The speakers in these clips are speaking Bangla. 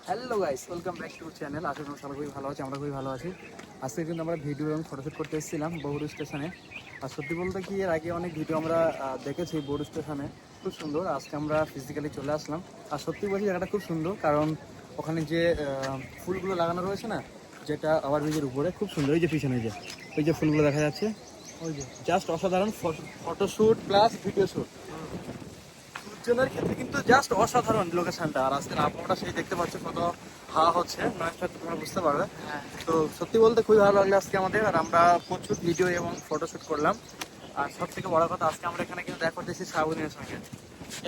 Hello guys, welcome back to channel. আশা করি সবাই খুবই ভালো আছে, আমরা খুবই ভালো আছি। আজকে কিন্তু আমরা ভিডিও এবং ফটোশ্যুট করতে এসেছিলাম বহুরু স্টেশনে। আর সত্যি বলতে কি, এর আগে অনেক ভিডিও আমরা দেখেছি বহুরু স্টেশনে, খুব সুন্দর। আজকে আমরা ফিজিক্যালি চলে আসলাম। আর সত্যি বলছি, জায়গাটা খুব সুন্দর, কারণ ওখানে যে ফুলগুলো লাগানো রয়েছে না, যেটা ওভার ব্রিজের উপরে, খুব সুন্দর। ওই যে পিছনে ওই যে ফুলগুলো দেখা যাচ্ছে, ওই যে জাস্ট অসাধারণ ফটোশ্যুট প্লাস ভিডিও শ্যুট জনের ক্ষেত্রে কিন্তু জাস্ট অসাধারণ লোকেশনটা। আর আজকের আবহাওয়াটা সেই দেখতে পাচ্ছ, কত হাওয়া হচ্ছে, নয়েজটা তোমরা বুঝতে পারবে। তো সত্যি বলতে খুবই ভালো লাগলো আজকে আমাদের। আর আমরা প্রচুর ভিডিও এবং ফটোশ্যুট করলাম। আর সব থেকে বড় কথা, আজকে আমরা এখানে কিন্তু দেখা করতেছি শ্রাবণীর সঙ্গে।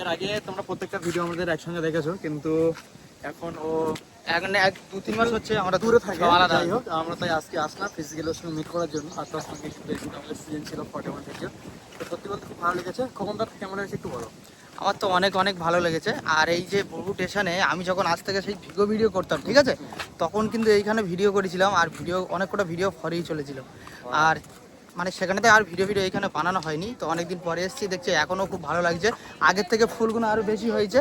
এর আগে তোমরা প্রত্যেকটা ভিডিও আমাদের একসঙ্গে দেখেছো, কিন্তু এখন ও এখন 1-2-3 মাস হচ্ছে আমরা দূরে থাকে। আলাদা। যাই হোক, আমরা তাই আজকে আসলাম ফিজিক্যালি ওর সঙ্গে মিট করার জন্য। আর তার সঙ্গে একটু বেশি আমাদের সিজন ছিল 41 ভিডিও। তো সত্যি বলতে খুব ভালো লেগেছে। কখন তার কেমন হয়েছে একটু বলো। আমার তো অনেক অনেক ভালো লেগেছে। আর এই যে বহু স্টেশনে আমি যখন আজ থেকে সেই ভিডিও করতাম, ঠিক আছে, তখন কিন্তু এইখানে ভিডিও করেছিলাম। আর অনেক কটা ভিডিও ফরেই চলেছিল। আর মানে সেখানেতে আর ভিডিও এইখানে বানানো হয়নি। তো অনেকদিন পরে এসেছি, দেখছি এখনও খুব ভালো লাগছে। আগের থেকে ফুলগুলো আরও বেশি হয়েছে,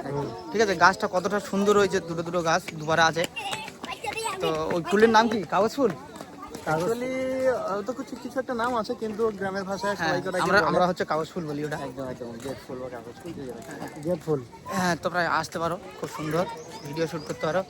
ঠিক আছে। গাছটা কতটা সুন্দর হয়েছে, দুটো দুটো গাছ দুবারা আছে। তো ওই ফুলের নাম কি? কাগজ ফুল। অ্যাকচুয়ালি তো কিছু কিছু একটা নাম আছে, কিন্তু গ্রামের ভাষায় হ্যাঁ, সবাই করে আমরা হচ্ছে কাগজ ফুল বলি ওটা। একদম একদম গেট ফুল বা কাগজ ফুল, গেট ফুল। হ্যাঁ, তোমরা আসতে পারো, খুব সুন্দর ভিডিও শ্যুট করতে পারো।